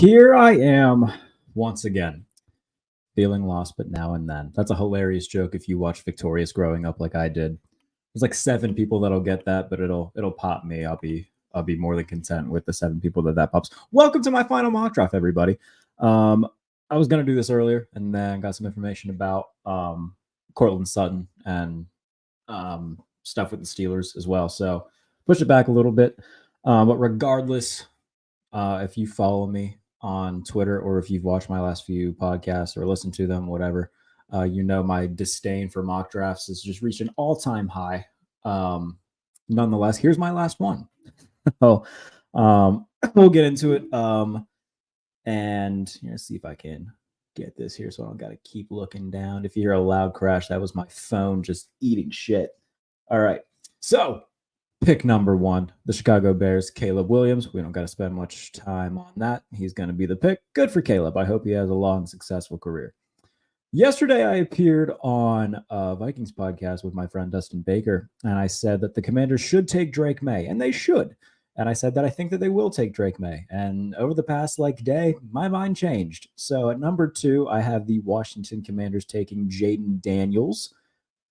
Here I am once again, feeling lost, but now and then. That's a hilarious joke if you watch Victorious growing up like I did. There's like 7 people that'll get that, but it'll pop me. I'll be more than content with the 7 people that pops. Welcome to my final mock draft, everybody. I was gonna do this earlier, and then got some information about Cortland Sutton and stuff with the Steelers as well. So push it back a little bit. But regardless, if you follow me on Twitter or if you've watched my last few podcasts or listened to them, whatever, you know my disdain for mock drafts has just reached an all-time high. Nonetheless, here's my last one. So we'll get into it. And see if I can get this here so I don't got to keep looking down. If you hear a loud crash, that was my phone just eating shit. All right. So pick number 1, the Chicago Bears, Caleb Williams. We don't got to spend much time on that. He's going to be the pick. Good for Caleb. I hope he has a long, successful career. Yesterday, I appeared on a Vikings podcast with my friend Dustin Baker, and I said that the Commanders should take Drake May, and they should. And I said that I think that they will take Drake May. And over the past day, my mind changed. So at number 2, I have the Washington Commanders taking Jaden Daniels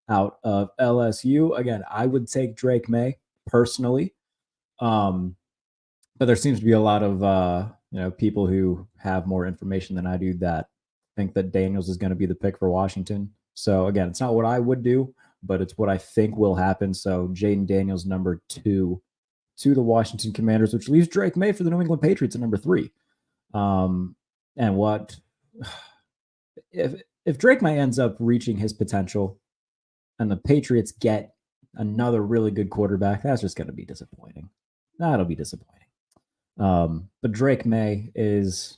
out of LSU. Again, I would take Drake May personally. But there seems to be a lot of people who have more information than I do that think that Daniels is going to be the pick for Washington. So again, it's not what I would do, but it's what I think will happen. So Jaden Daniels, number 2 to the Washington Commanders, which leaves Drake May for the New England Patriots at number 3. And what if Drake May ends up reaching his potential and the Patriots get another really good quarterback, that's just going to be disappointing. That'll be disappointing. But Drake May is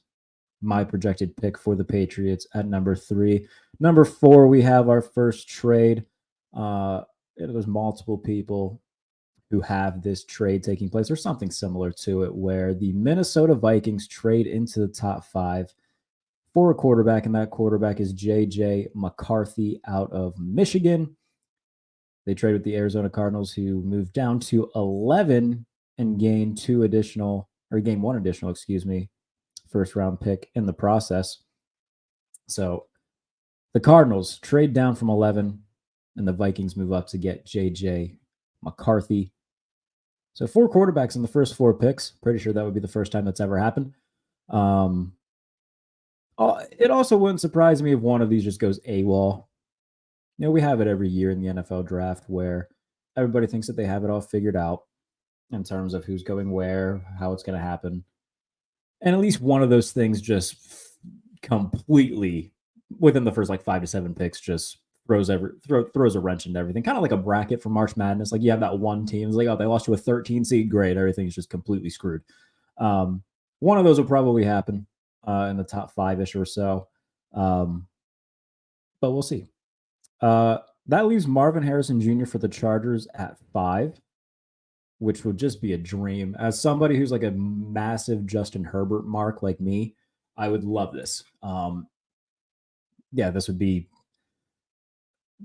my projected pick for the Patriots at number 3. Number 4, we have our first trade. There's multiple people who have this trade taking place or something similar to it, where the Minnesota Vikings trade into the top 5 for a quarterback, and that quarterback is J.J. McCarthy out of Michigan. They trade with the Arizona Cardinals, who moved down to 11 and gained one additional, first-round pick in the process. So the Cardinals trade down from 11, and the Vikings move up to get J.J. McCarthy. So 4 quarterbacks in the first 4 picks. Pretty sure that would be the first time that's ever happened. It also wouldn't surprise me if one of these just goes AWOL. We have it every year in the NFL draft where everybody thinks that they have it all figured out in terms of who's going where, how it's going to happen. And at least one of those things just completely, within the first 5 to 7 picks, just throws a wrench into everything. Kind of like a bracket for March Madness. You have that one team. It's they lost to a 13 seed. Great. Everything's just completely screwed. One of those will probably happen in the top 5-ish or so. But we'll see. That leaves Marvin Harrison Jr. for the Chargers at 5, which would just be a dream. As somebody who's a massive Justin Herbert mark like me, I would love this. This would be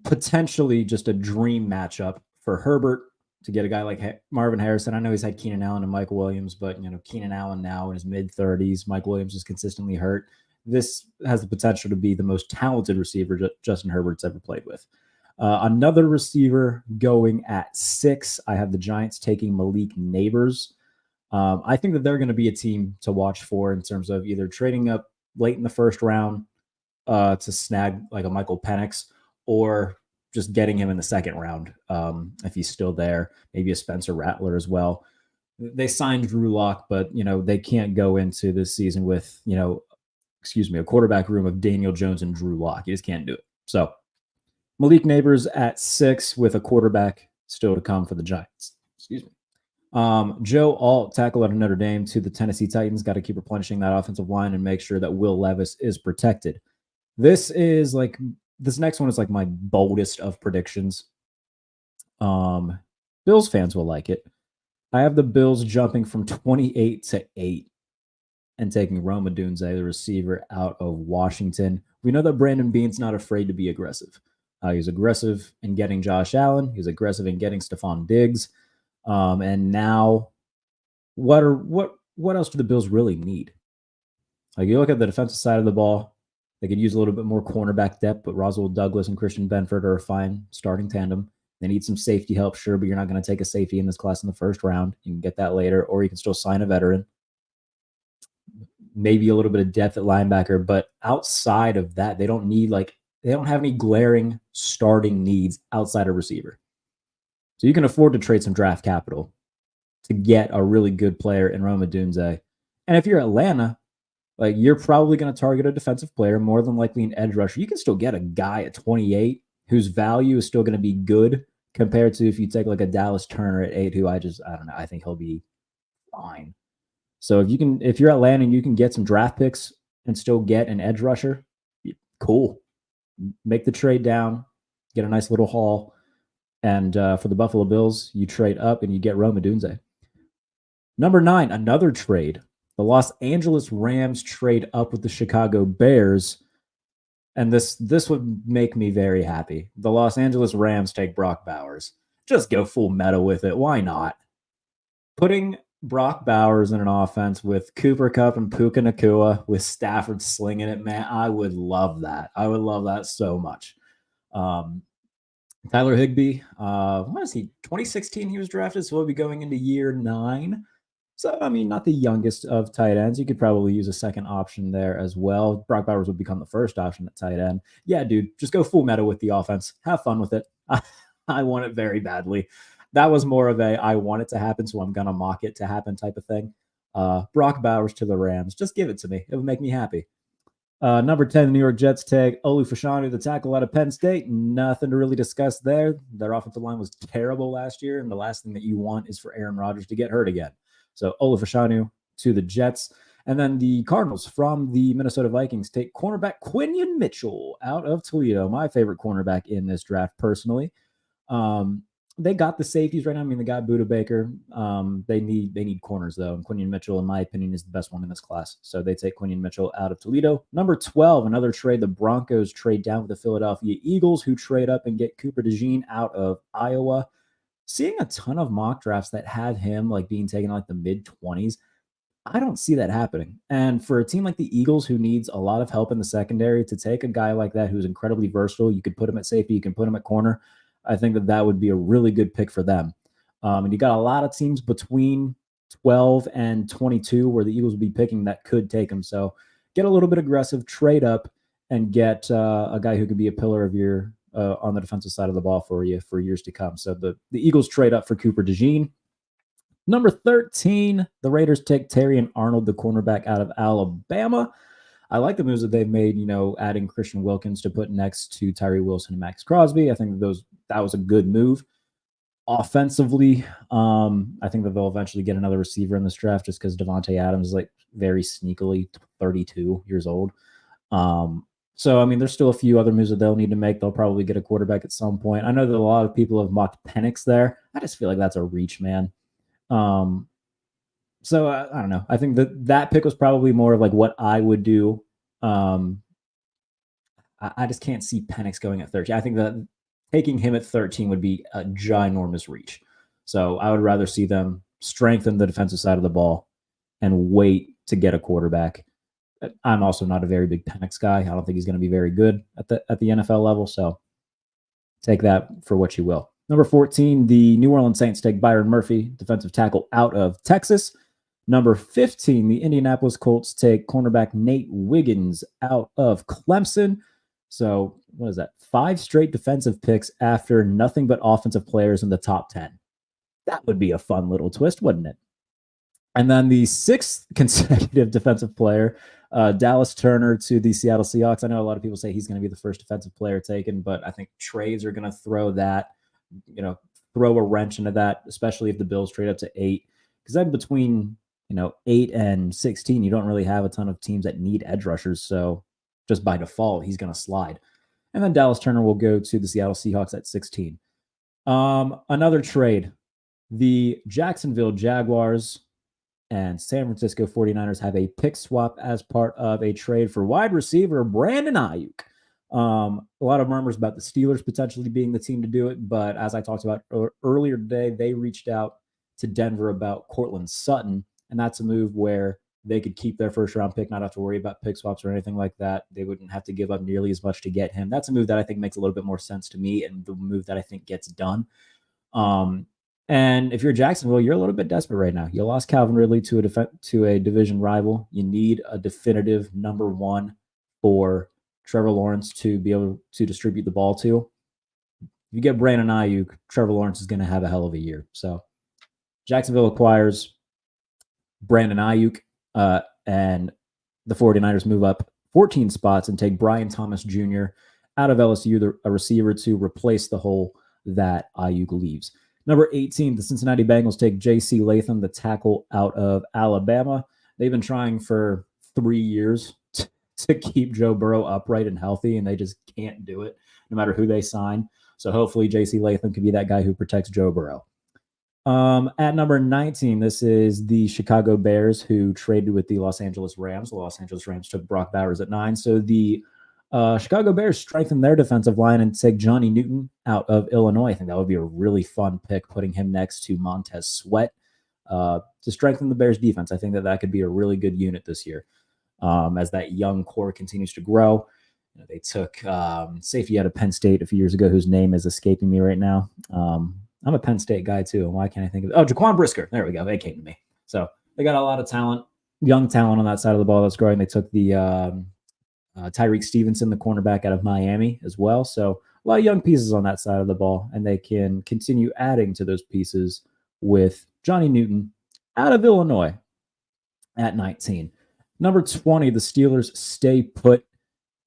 potentially just a dream matchup for Herbert to get a guy like Marvin Harrison. I know he's had Keenan Allen and Mike Williams, but Keenan Allen now in his mid-30s, Mike Williams is consistently hurt. This has the potential to be the most talented receiver Justin Herbert's ever played with. Another receiver going at 6, I have the Giants taking Malik Nabers. I think that they're going to be a team to watch for in terms of either trading up late in the first round to snag a Michael Penix, or just getting him in the second round if he's still there. Maybe a Spencer Rattler as well. They signed Drew Lock, but they can't go into this season with a quarterback room of Daniel Jones and Drew Lock. You just can't do it. So Malik Nabers at 6 with a quarterback still to come for the Giants. Joe Alt, tackle out of Notre Dame, to the Tennessee Titans. Got to keep replenishing that offensive line and make sure that Will Levis is protected. This next one is my boldest of predictions. Bills fans will like it. I have the Bills jumping from 28 to 8 and taking Rome Odunze, the receiver out of Washington. We know that Brandon Beane's not afraid to be aggressive. He's aggressive in getting Josh Allen. He's aggressive in getting Stephon Diggs. And now, what else do the Bills really need? Like you look at the defensive side of the ball, they could use a little bit more cornerback depth, but Roswell Douglas and Christian Benford are a fine starting tandem. They need some safety help, sure, but you're not going to take a safety in this class in the first round. You can get that later, or you can still sign a veteran. Maybe a little bit of depth at linebacker, but outside of that, they don't have any glaring starting needs outside of receiver. So you can afford to trade some draft capital to get a really good player in Rome Odunze. And if you're Atlanta, like you're probably going to target a defensive player, more than likely an edge rusher. You can still get a guy at 28 whose value is still going to be good compared to if you take like a Dallas Turner at 8, who I don't know. I think he'll be fine. So if you're Atlanta and you can get some draft picks and still get an edge rusher, cool. Make the trade down, get a nice little haul. And for the Buffalo Bills, you trade up and you get Rome Odunze. Number 9, another trade. The Los Angeles Rams trade up with the Chicago Bears. And this would make me very happy. The Los Angeles Rams take Brock Bowers. Just go full meta with it. Why not? Putting Brock Bowers in an offense with Cooper Kupp and Puka Nacua with Stafford slinging it, man, I would love that. I would love that so much. Tyler Higbee, what is he? 2016 he was drafted, so he'll be going into year 9. So, I mean, not the youngest of tight ends. You could probably use a second option there as well. Brock Bowers would become the first option at tight end. Yeah, dude, just go full meta with the offense. Have fun with it. I want it very badly. That was more of a I want it to happen, so I'm going to mock it to happen type of thing. Brock Bowers to the Rams. Just give it to me. It would make me happy. Number 10, the New York Jets take Olu Fashanu, the tackle out of Penn State. Nothing to really discuss there. Their offensive line was terrible last year, and the last thing that you want is for Aaron Rodgers to get hurt again. So Olu Fashanu to the Jets. And then the Cardinals from the Minnesota Vikings take cornerback Quinion Mitchell out of Toledo, my favorite cornerback in this draft personally. They got the safeties right now. I mean, they got Budda Baker. They need corners, though. And Quinion Mitchell, in my opinion, is the best one in this class. So they take Quinion Mitchell out of Toledo. Number 12, another trade. The Broncos trade down with the Philadelphia Eagles, who trade up and get Cooper DeJean out of Iowa. Seeing a ton of mock drafts that have him like being taken like the mid-20s, I don't see that happening. And for a team like the Eagles, who needs a lot of help in the secondary, to take a guy like that who's incredibly versatile, you could put him at safety, you can put him at corner. I think that would be a really good pick for them. And you got a lot of teams between 12 and 22 where the Eagles will be picking that could take him. So get a little bit aggressive, trade up, and get a guy who could be a pillar of your on the defensive side of the ball for you for years to come. So the Eagles trade up for Cooper DeJean. Number 13, the Raiders take Terrion Arnold, the cornerback out of Alabama. I like the moves that they've made, adding Christian Wilkins to put next to Tyree Wilson and Max Crosby. I think that was a good move. Offensively, I think that they'll eventually get another receiver in this draft just because Devontae Adams is like very sneakily 32 years old. So, I mean, there's still a few other moves that they'll need to make. They'll probably get a quarterback at some point. I know that a lot of people have mocked Penix there. I just feel like that's a reach, man. So I don't know. I think that pick was probably more of like what I would do. I just can't see Penix going at 13. I think that taking him at 13 would be a ginormous reach. So I would rather see them strengthen the defensive side of the ball and wait to get a quarterback. I'm also not a very big Penix guy. I don't think he's going to be very good at the NFL level. So take that for what you will. Number 14, the New Orleans Saints take Byron Murphy, defensive tackle out of Texas. Number 15, the Indianapolis Colts take cornerback Nate Wiggins out of Clemson. So what is that? 5 straight defensive picks after nothing but offensive players in the top 10. That would be a fun little twist, wouldn't it? And then the 6th consecutive defensive player, Dallas Turner to the Seattle Seahawks. I know a lot of people say he's going to be the first defensive player taken, but I think trades are going to throw a wrench into that, especially if the Bills trade up to 8. Because then between 8 and 16, you don't really have a ton of teams that need edge rushers. So just by default, he's going to slide. And then Dallas Turner will go to the Seattle Seahawks at 16. Another trade. The Jacksonville Jaguars and San Francisco 49ers have a pick swap as part of a trade for wide receiver Brandon Ayuk. A lot of murmurs about the Steelers potentially being the team to do it. But as I talked about earlier today, they reached out to Denver about Cortland Sutton. And that's a move where they could keep their first round pick, not have to worry about pick swaps or anything like that. They wouldn't have to give up nearly as much to get him. That's a move that I think makes a little bit more sense to me, and the move that I think gets done. And if you're Jacksonville, you're a little bit desperate right now. You lost Calvin Ridley to a division rival. You need a definitive number one for Trevor Lawrence to be able to distribute the ball to. If you get Brandon Ayuk, Trevor Lawrence is going to have a hell of a year. So Jacksonville acquires Brandon Ayuk, and the 49ers move up 14 spots and take Brian Thomas Jr. out of LSU, a receiver, to replace the hole that Ayuk leaves. Number 18, the Cincinnati Bengals take J.C. Latham, the tackle out of Alabama. They've been trying for 3 years to keep Joe Burrow upright and healthy, and they just can't do it no matter who they sign. So hopefully J.C. Latham can be that guy who protects Joe Burrow. At number 19, this is the Chicago Bears, who traded with the Los Angeles Rams. The Los Angeles Rams took Brock Bowers at 9. So the Chicago Bears strengthen their defensive line and take Johnny Newton out of Illinois. I think that would be a really fun pick, putting him next to Montez Sweat to strengthen the Bears defense. I think that could be a really good unit this year as that young core continues to grow. You know, they took safety out of Penn State a few years ago, whose name is escaping me right now. I'm a Penn State guy too. Why can't I think of it? Oh, Jaquan Brisker. There we go. They came to me. So they got a lot of talent, young talent on that side of the ball that's growing. They took the Tyreek Stevenson, the cornerback out of Miami as well. So a lot of young pieces on that side of the ball, and they can continue adding to those pieces with Johnny Newton out of Illinois at 19. Number 20, the Steelers stay put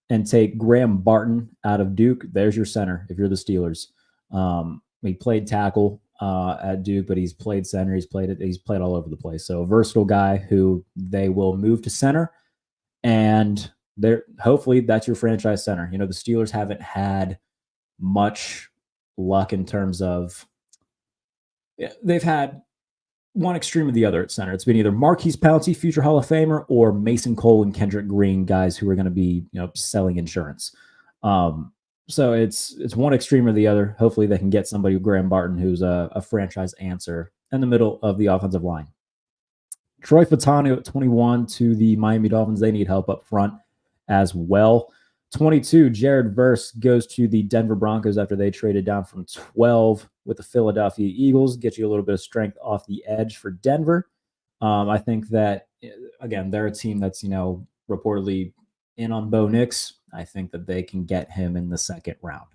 and take Graham Barton out of Duke. There's your center if you're the Steelers. He played tackle at Duke, but he's played center. He's played all over the place. So a versatile guy who they will move to center, and hopefully that's your franchise center. You know, the Steelers haven't had much luck in terms of they've had one extreme or the other at center. It's been either Marquise Pouncey, future Hall of Famer, or Mason Cole and Kendrick Green, guys who are going to be, selling insurance. So it's one extreme or the other. Hopefully they can get somebody, Graham Barton, who's a franchise answer in the middle of the offensive line. Troy Fautanu at 21 to the Miami Dolphins. They need help up front as well. 22, Jared Verse goes to the Denver Broncos after they traded down from 12 with the Philadelphia Eagles. Get you a little bit of strength off the edge for Denver. I think that, again, they're a team that's, reportedly in on Bo Nix. I think that they can get him in the second round.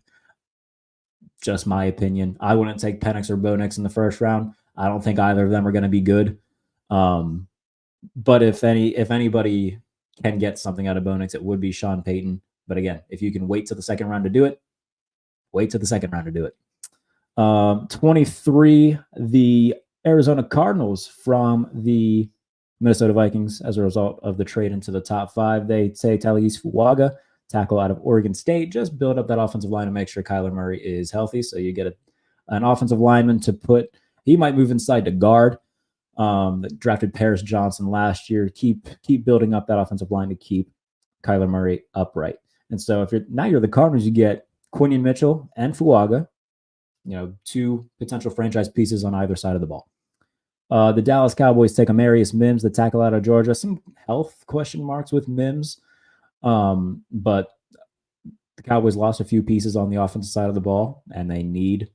Just my opinion. I wouldn't take Penix or Bo Nix in the first round. I don't think either of them are going to be good. But if anybody can get something out of Bo Nix, it would be Sean Payton. But again, if you can wait to the second round to do it, wait to the second round to do it. 23, the Arizona Cardinals from the Minnesota Vikings as a result of the trade into the top 5. They say Talise Fuaga, tackle out of Oregon State, just build up that offensive line and make sure Kyler Murray is healthy. So you get an offensive lineman to put, he might move inside to guard. That drafted Paris Johnson last year. Keep building up that offensive line to keep Kyler Murray upright. And so if you're the Cardinals, you get Quinion Mitchell and Fuaga, two potential franchise pieces on either side of the ball. The Dallas Cowboys take Amarius Mims, the tackle out of Georgia. Some health question marks with Mims, but the Cowboys lost a few pieces on the offensive side of the ball, and they need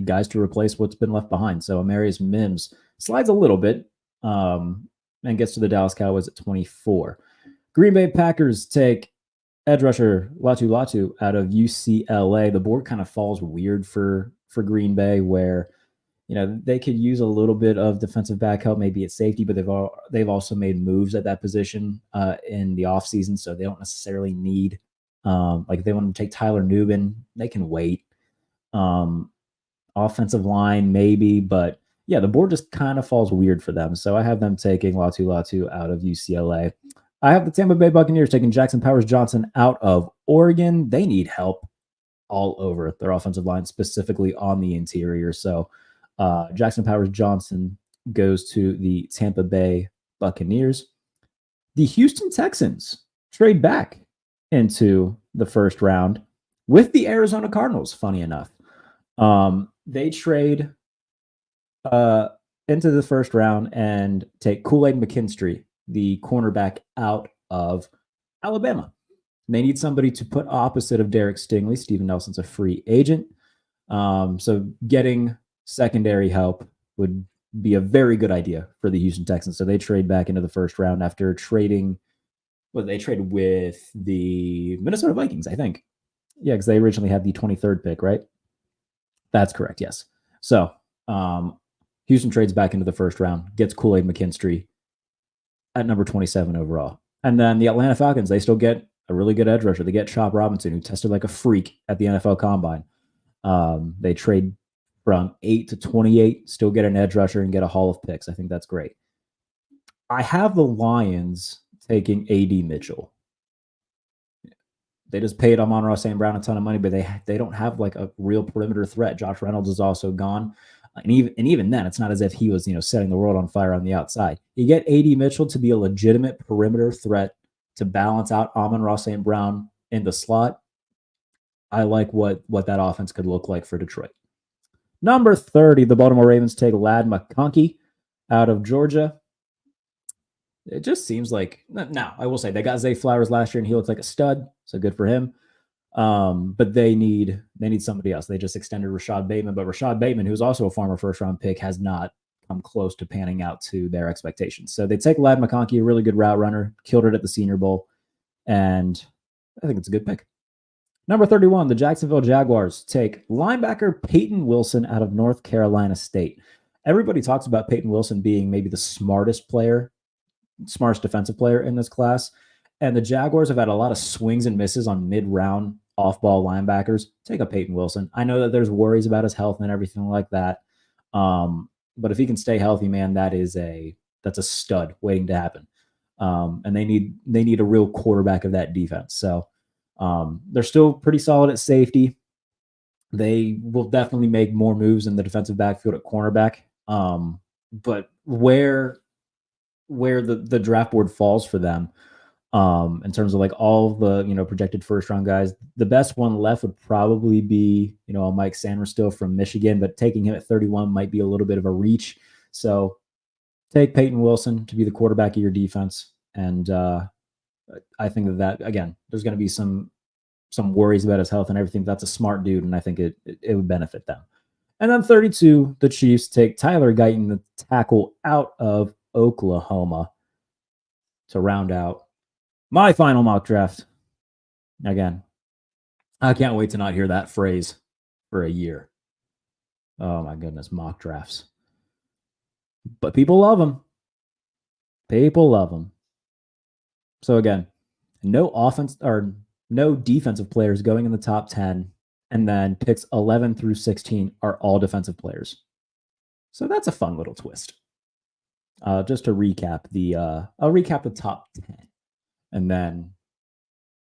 guys to replace what's been left behind. So Amarius Mims slides a little bit and gets to the Dallas Cowboys at 24. Green Bay Packers take edge rusher Latu Latu out of UCLA. The board kind of falls weird for Green Bay, where they could use a little bit of defensive back help, maybe at safety, but they've also made moves at that position in the offseason, so they don't necessarily need if they want to take Tyler Nubin, they can wait. Offensive line, maybe, but yeah, the board just kind of falls weird for them. So I have them taking Latu Latu out of UCLA. I have the Tampa Bay Buccaneers taking Jackson Powers Johnson out of Oregon. They need help all over their offensive line, specifically on the interior. So Jackson Powers Johnson goes to the Tampa Bay Buccaneers. The Houston Texans trade back into the first round with the Arizona Cardinals, funny enough. They trade into the first round and take Kool-Aid McKinstry, the cornerback out of Alabama. They need somebody to put opposite of Derek Stingley. Steven Nelson's a free agent. So getting secondary help would be a very good idea for the Houston Texans. So they trade back into the first round after trading. Well, they traded with the Minnesota Vikings, I think. Yeah, because they originally had the 23rd pick, right? That's correct, yes. So Houston trades back into the first round, gets Kool-Aid McKinstry at number 27 overall. And then the Atlanta Falcons, they still get a really good edge rusher. They get Chop Robinson, who tested like a freak at the NFL Combine. They trade from 8 to 28, still get an edge rusher and get a haul of picks. I think that's great. I have the Lions taking A.D. Mitchell. They just paid Amon-Ra St. Brown a ton of money, but they don't have like a real perimeter threat. Josh Reynolds is also gone. And even then, it's not as if he was, setting the world on fire on the outside. You get A.D. Mitchell to be a legitimate perimeter threat to balance out Amon-Ra St. Brown in the slot. I like what that offense could look like for Detroit. Number 30, the Baltimore Ravens take Ladd McConkey out of Georgia. It just seems like, now I will say they got Zay Flowers last year and he looked like a stud, so good for him. But they need somebody else. They just extended Rashad Bateman, but Rashad Bateman, who's also a former first-round pick, has not come close to panning out to their expectations. So they take Ladd McConkey, a really good route runner, killed it at the Senior Bowl, and I think it's a good pick. Number 31, the Jacksonville Jaguars take linebacker Peyton Wilson out of North Carolina State. Everybody talks about Peyton Wilson being maybe the smartest defensive player in this class. And the Jaguars have had a lot of swings and misses on mid-round off-ball linebackers. Take a Peyton Wilson. I know that there's worries about his health and everything like that. But if he can stay healthy, man, that's a stud waiting to happen. And they need a real quarterback of that defense. So they're still pretty solid at safety. They will definitely make more moves in the defensive backfield at cornerback. But where the draft board falls for them, in terms of like all the projected first round guys, the best one left would probably be Mike Sainristil from Michigan, but taking him at 31 might be a little bit of a reach. So take Peyton Wilson to be the quarterback of your defense, and I think that again, there's going to be some worries about his health and everything. That's a smart dude, and I think it would benefit them. And then 32, the Chiefs take Tyler Guyton, the tackle out of Oklahoma, to round out my final mock draft. Again, I can't wait to not hear that phrase for a year. Oh my goodness, mock drafts. But people love them. People love them. So again, no offense or no defensive players going in the top 10, and then picks 11 through 16 are all defensive players. So that's a fun little twist. Just to recap I'll recap the top 10. And then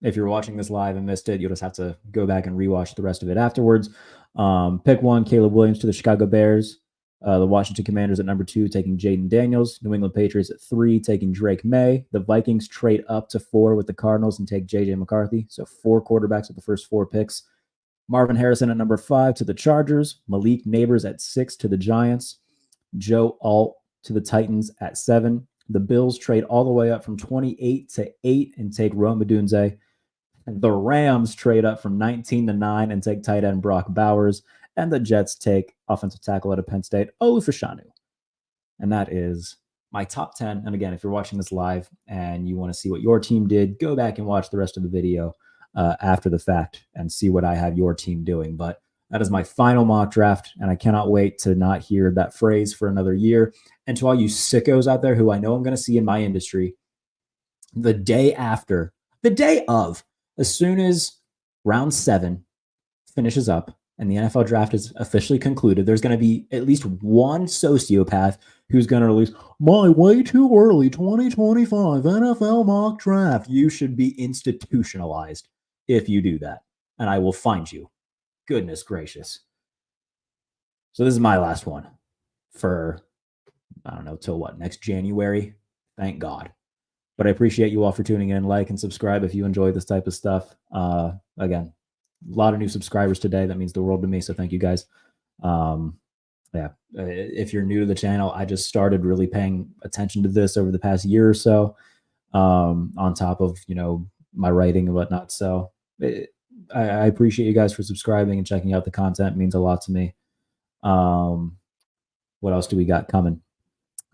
if you're watching this live and missed it, you'll just have to go back and rewatch the rest of it afterwards. Pick 1, Caleb Williams to the Chicago Bears. The Washington Commanders at number 2, taking Jaden Daniels. New England Patriots at 3, taking Drake May. The Vikings trade up to 4 with the Cardinals and take J.J. McCarthy. So 4 quarterbacks with the first 4 picks. Marvin Harrison at number 5 to the Chargers. Malik Neighbors at 6 to the Giants. Joe Alt to the Titans at 7. The Bills trade all the way up from 28 to 8 and take Rome Odunze. The Rams trade up from 19 to 9 and take tight end Brock Bowers. And the Jets take offensive tackle out of Penn State, Olu Fashanu. And that is my top 10. And again, if you're watching this live and you want to see what your team did, go back and watch the rest of the video after the fact and see what I have your team doing. But that is my final mock draft, and I cannot wait to not hear that phrase for another year. And to all you sickos out there who I know I'm going to see in my industry, the day of, as soon as round 7 finishes up and the NFL draft is officially concluded, there's going to be at least one sociopath who's going to release my way too early 2025 NFL mock draft. You should be institutionalized if you do that, and I will find you. Goodness gracious. So this is my last one for, I don't know, till what, next January? Thank God. But I appreciate you all for tuning in. Like and subscribe if you enjoy this type of stuff. Again, a lot of new subscribers today. That means the world to me. So thank you guys. Yeah. If you're new to the channel, I just started really paying attention to this over the past year or so, on top of, my writing and whatnot. So it, I appreciate you guys for subscribing and checking out the content. It means a lot to me. Um, what else do we got coming?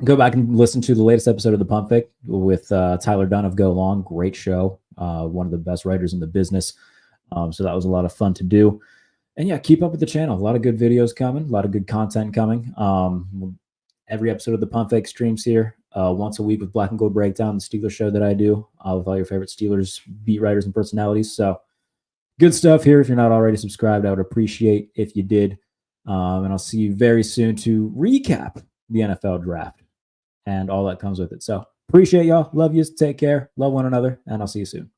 Go back and listen to the latest episode of the Pump Fake with Tyler Dunn of Go Long. Great show. One of the best writers in the business. So that was a lot of fun to do. And yeah, keep up with the channel. A lot of good videos coming, a lot of good content coming. Every episode of the Pump Fake streams here once a week with Black and Gold Breakdown, the Steelers show that I do with all your favorite Steelers beat writers and personalities. So good stuff here. If you're not already subscribed, I would appreciate if you did. And I'll see you very soon to recap the NFL draft and all that comes with it. So appreciate y'all. Love you. Take care. Love one another. And I'll see you soon.